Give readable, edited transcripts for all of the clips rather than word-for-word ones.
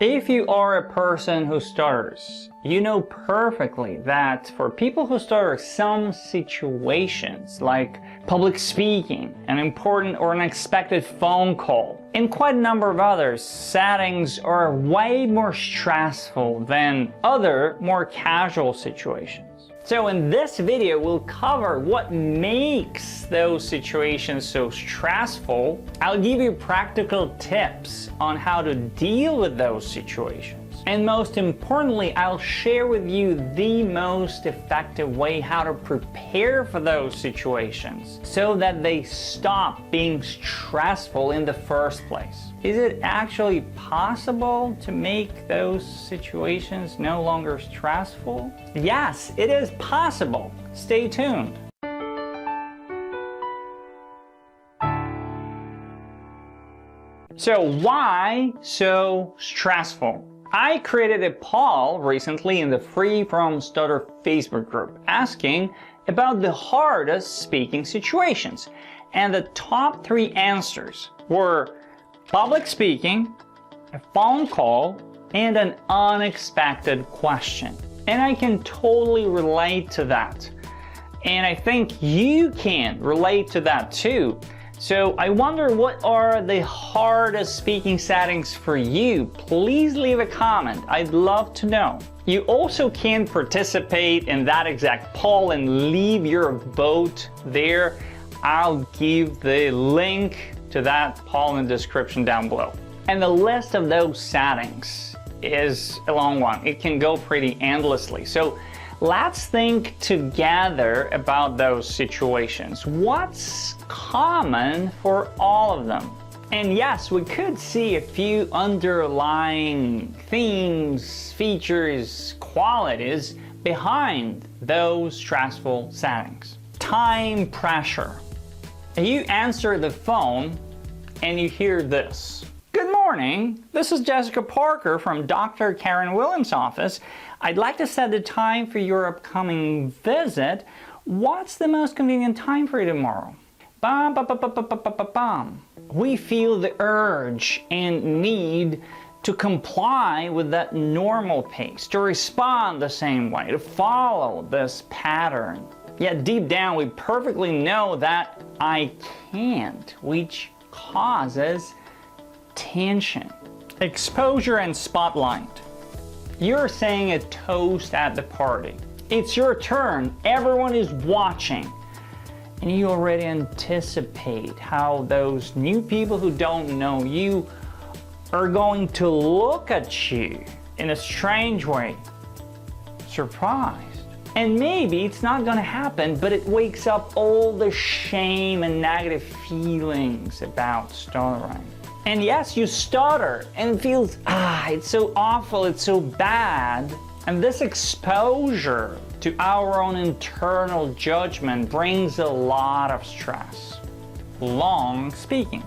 If you are a person who stutters, you know perfectly that for people who stutter, some situations like public speaking, an important or unexpected phone call, and quite a number of others, settings are way more stressful than other more casual situations. So in this video, we'll cover what makes those situations so stressful. I'll give you practical tips on how to deal with those situations. And most importantly, I'll share with you the most effective way how to prepare for those situations so that they stop being stressful in the first place. Is it actually possible to make those situations no longer stressful? Yes, it is possible. Stay tuned. So why so stressful? I created a poll recently in the Free from Stutter Facebook group asking about the hardest speaking situations, and the top 3 answers were public speaking, a phone call, and an unexpected question. And I can totally relate to that. And I think you can relate to that too. So I wonder, what are the hardest speaking settings for you? Please leave a comment. I'd love to know. You also can participate in that exact poll and leave your vote there. I'll give the link to that poll in the description down below. And the list of those settings is a long one. It can go pretty endlessly. So let's think together about those situations. What's common for all of them? And yes, we could see a few underlying themes, features, qualities behind those stressful settings. Time pressure. You answer the phone and you hear this. Good morning, this is Jessica Parker from Dr. Karen Williams' office. I'd like to set the time for your upcoming visit. What's the most convenient time for you tomorrow? Bam, bam, bam, bam, bam, bam, bam, bam. We feel the urge and need to comply with that normal pace, to respond the same way, to follow this pattern. Yet deep down, we perfectly know that I can't, which causes tension. Exposure and spotlight. You're saying a toast at the party. It's your turn. Everyone is watching. And you already anticipate how those new people who don't know you are going to look at you in a strange way. Surprised. And maybe it's not going to happen, but it wakes up all the shame and negative feelings about stuttering. And yes, you stutter and it feels, it's so awful, it's so bad. And this exposure to our own internal judgment brings a lot of stress. Long speaking.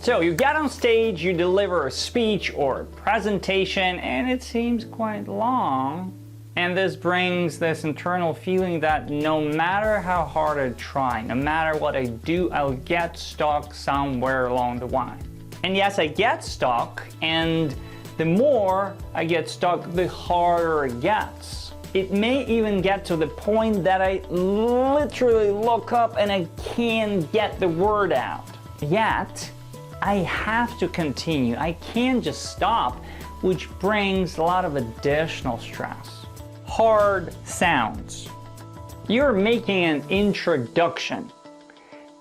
So you get on stage, you deliver a speech or a presentation, and it seems quite long. And this brings this internal feeling that no matter how hard I try, no matter what I do, I'll get stuck somewhere along the line. And yes, I get stuck, and the more I get stuck, the harder it gets. It may even get to the point that I literally look up and I can't get the word out. Yet, I have to continue. I can't just stop, which brings a lot of additional stress. Hard sounds. You're making an introduction,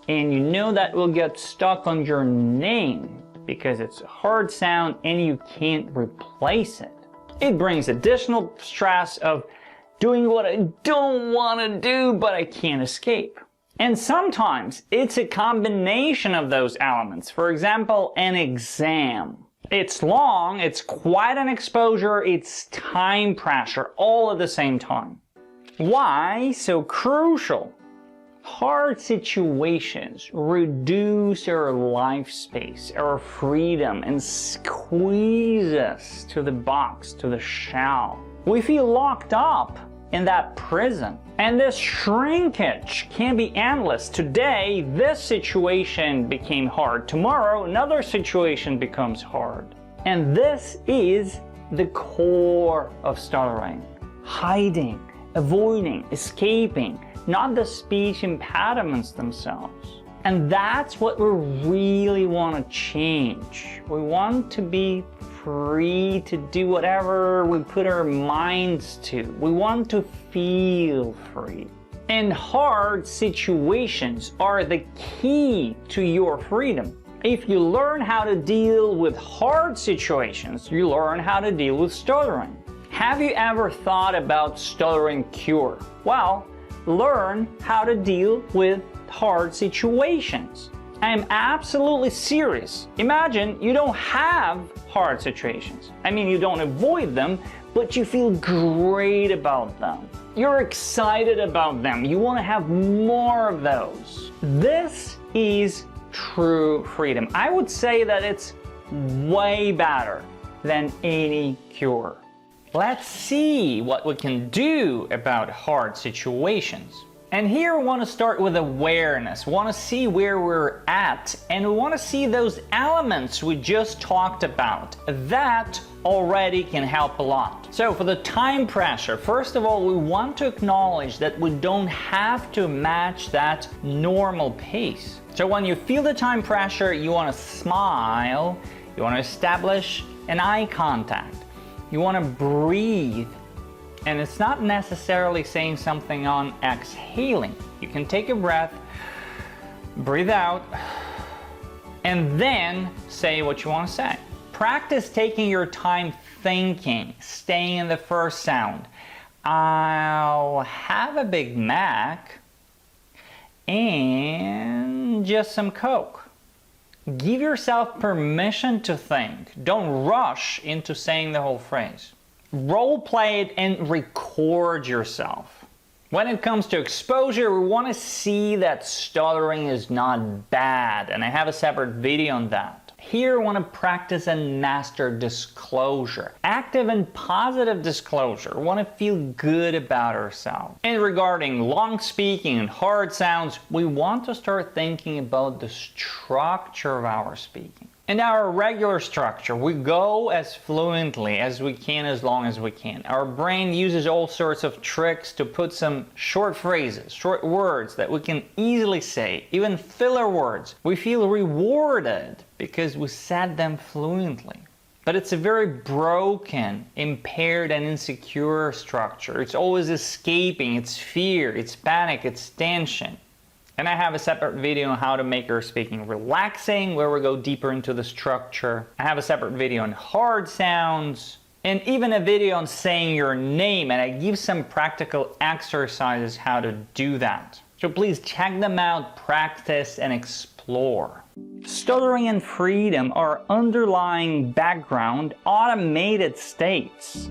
and you know that will get stuck on your name because it's a hard sound and you can't replace it. It brings additional stress of doing what I don't want to do, but I can't escape. And sometimes it's a combination of those elements. For example, an exam. It's long, it's quite an exposure, it's time pressure, all at the same time. Why so crucial? Hard situations reduce our life space, our freedom, and squeeze us to the box, to the shell. We feel locked up in that prison. And this shrinkage can be endless. Today, this situation became hard. Tomorrow, another situation becomes hard. And this is the core of stuttering. Hiding, avoiding, escaping, not the speech impediments themselves. And that's what we really want to change. We want to be free to do whatever we put our minds to. We want to feel free. And hard situations are the key to your freedom. If you learn how to deal with hard situations, you learn how to deal with stuttering. Have you ever thought about stuttering cure? Well, learn how to deal with hard situations. I am absolutely serious. Imagine you don't have hard situations. I mean, you don't avoid them, but you feel great about them. You're excited about them. You want to have more of those. This is true freedom. I would say that it's way better than any cure. Let's see what we can do about hard situations. And here we want to start with awareness. We want to see where we're at, and we want to see those elements we just talked about. That already can help a lot. So for the time pressure, first of all, we want to acknowledge that we don't have to match that normal pace. So when you feel the time pressure, you want to smile, you want to establish an eye contact, you want to breathe. And it's not necessarily saying something on exhaling. You can take a breath, breathe out, and then say what you want to say. Practice taking your time thinking, staying in the first sound. I'll have a Big Mac and just some Coke. Give yourself permission to think. Don't rush into saying the whole phrase. Role play it and record yourself. When it comes to exposure, we want to see that stuttering is not bad, and I have a separate video on that. Here, we want to practice and master disclosure. Active and positive disclosure. We want to feel good about ourselves. And regarding long speaking and hard sounds, we want to start thinking about the structure of our speaking. In our regular structure, we go as fluently as we can, as long as we can. Our brain uses all sorts of tricks to put some short phrases, short words that we can easily say, even filler words. We feel rewarded because we said them fluently. But it's a very broken, impaired, and insecure structure. It's always escaping, it's fear, it's panic, it's tension. And I have a separate video on how to make your speaking relaxing, where we go deeper into the structure. I have a separate video on hard sounds, and even a video on saying your name, and I give some practical exercises how to do that. So please check them out, practice, and explore. Stuttering and freedom are underlying background automated states.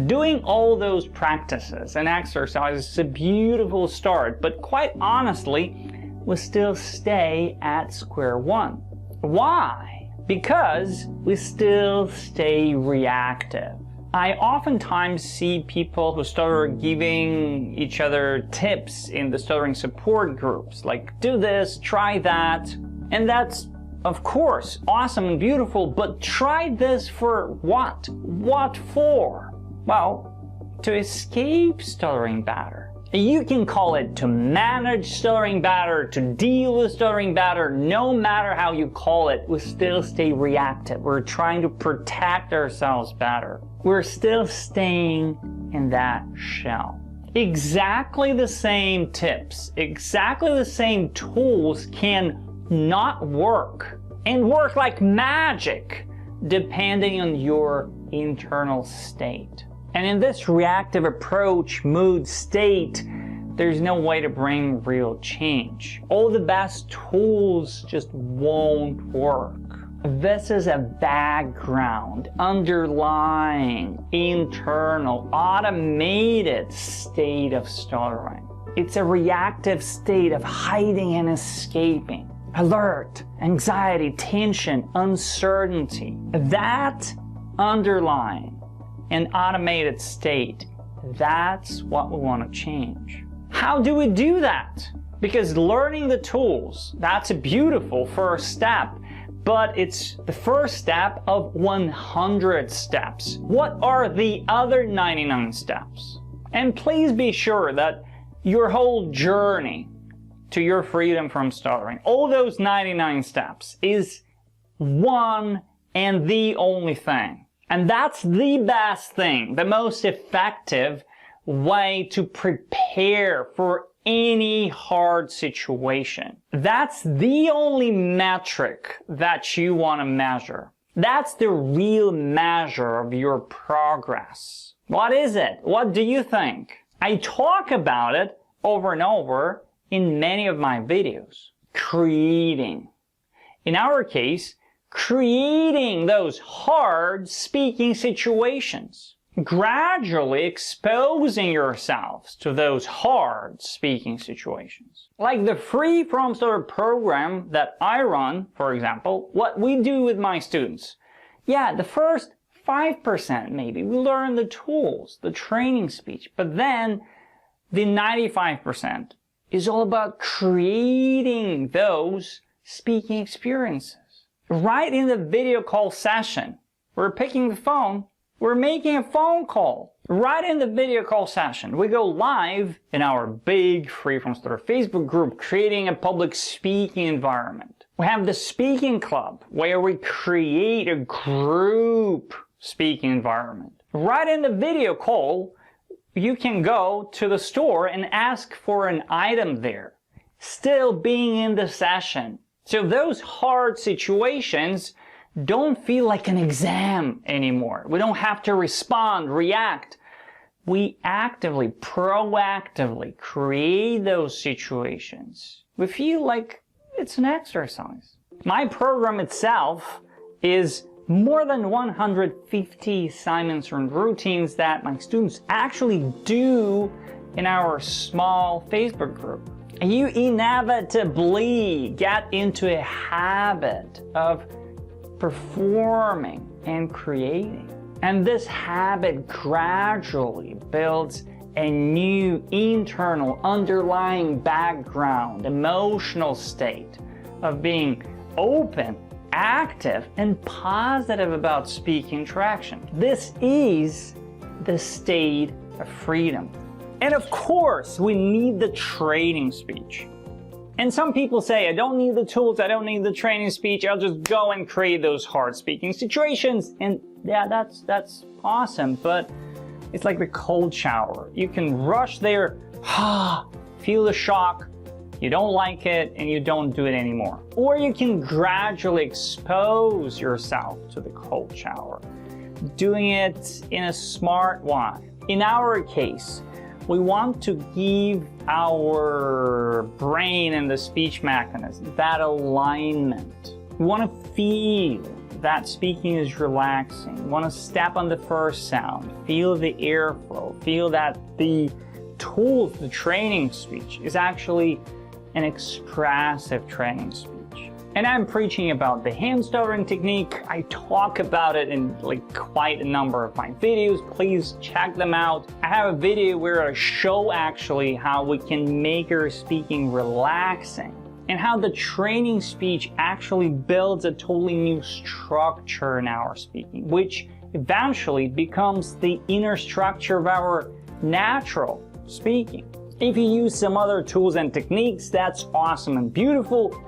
Doing all those practices and exercises is a beautiful start, but quite honestly, we still stay at square one. Why? Because we still stay reactive. I oftentimes see people who stutter giving each other tips in the stuttering support groups, like do this, try that, and that's of course awesome and beautiful, but try this for what? What for? Well, to escape stuttering better. You can call it to manage stuttering better, to deal with stuttering better. No matter how you call it, we still stay reactive. We're trying to protect ourselves better. We're still staying in that shell. Exactly the same tips, exactly the same tools can not work and work like magic depending on your internal state. And in this reactive approach, mood, state, there's no way to bring real change. All the best tools just won't work. This is a background, underlying, internal, automated state of stuttering. It's a reactive state of hiding and escaping. Alert, anxiety, tension, uncertainty. That underlying an automated state, that's what we want to change. How do we do that? Because learning the tools, that's a beautiful first step, but it's the first step of 100 steps. What are the other 99 steps? And please be sure that your whole journey to your freedom from stuttering, all those 99 steps, is one and the only thing. And that's the best thing, the most effective way to prepare for any hard situation. That's the only metric that you want to measure. That's the real measure of your progress. What is it? What do you think? I talk about it over and over in many of my videos. Creating. In our case, creating those hard speaking situations. Gradually exposing yourselves to those hard speaking situations. Like the Free from Stutter program that I run, for example, what we do with my students. Yeah, the first 5% maybe, we learn the tools, the training speech, but then the 95% is all about creating those speaking experiences. Right in the video call session, we're picking the phone, we're making a phone call. Right in the video call session, we go live in our big Free from Stutter Facebook group, creating a public speaking environment. We have the speaking club, where we create a group speaking environment. Right in the video call, you can go to the store and ask for an item there, still being in the session. So those hard situations don't feel like an exam anymore. We don't have to respond, react. We actively, proactively create those situations. We feel like it's an exercise. My program itself is more than 150 assignments and routines that my students actually do in our small Facebook group. You inevitably get into a habit of performing and creating. And this habit gradually builds a new internal underlying background, emotional state of being open, active, and positive about speaking interaction. This is the state of freedom. And of course, we need the training speech. And some people say, I don't need the tools, I don't need the training speech, I'll just go and create those hard speaking situations. And yeah, that's awesome, but it's like the cold shower. You can rush there, feel the shock, you don't like it, and you don't do it anymore. Or you can gradually expose yourself to the cold shower, doing it in a smart way. In our case, we want to give our brain and the speech mechanism that alignment. We want to feel that speaking is relaxing. We want to step on the first sound, feel the airflow, feel that the tools, the training speech, is actually an expressive training speech. And I'm preaching about the hand stuttering technique. I talk about it in quite a number of my videos. Please check them out. I have a video where I show actually how we can make our speaking relaxing and how the training speech actually builds a totally new structure in our speaking, which eventually becomes the inner structure of our natural speaking. If you use some other tools and techniques, that's awesome and beautiful.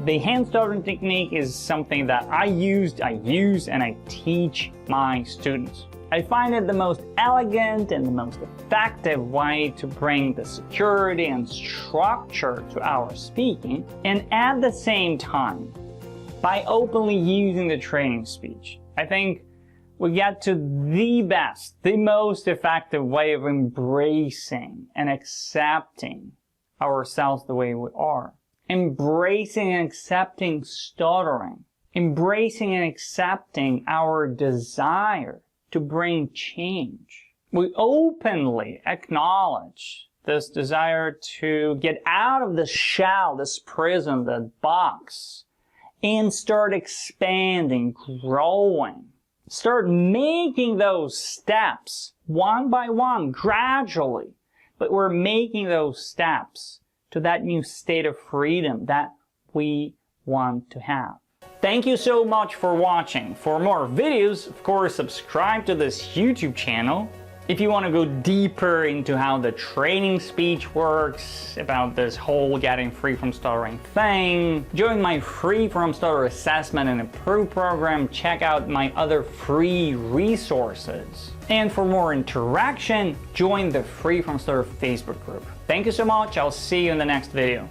The hand stuttering technique is something that I use, and I teach my students. I find it the most elegant and the most effective way to bring the security and structure to our speaking, and at the same time, by openly using the training speech, I think we get to the best, the most effective way of embracing and accepting ourselves the way we are. Embracing and accepting stuttering. Embracing and accepting our desire to bring change. We openly acknowledge this desire to get out of the shell, this prison, the box, and start expanding, growing. Start making those steps one by one, gradually. But we're making those steps to that new state of freedom that we want to have. Thank you so much for watching. For more videos, of course, subscribe to this YouTube channel. If you want to go deeper into how the training speech works, about this whole getting free from stuttering thing, join my free from stutter assessment and improve program, check out my other free resources. And for more interaction, join the Free from Stutter Facebook group. Thank you so much. I'll see you in the next video.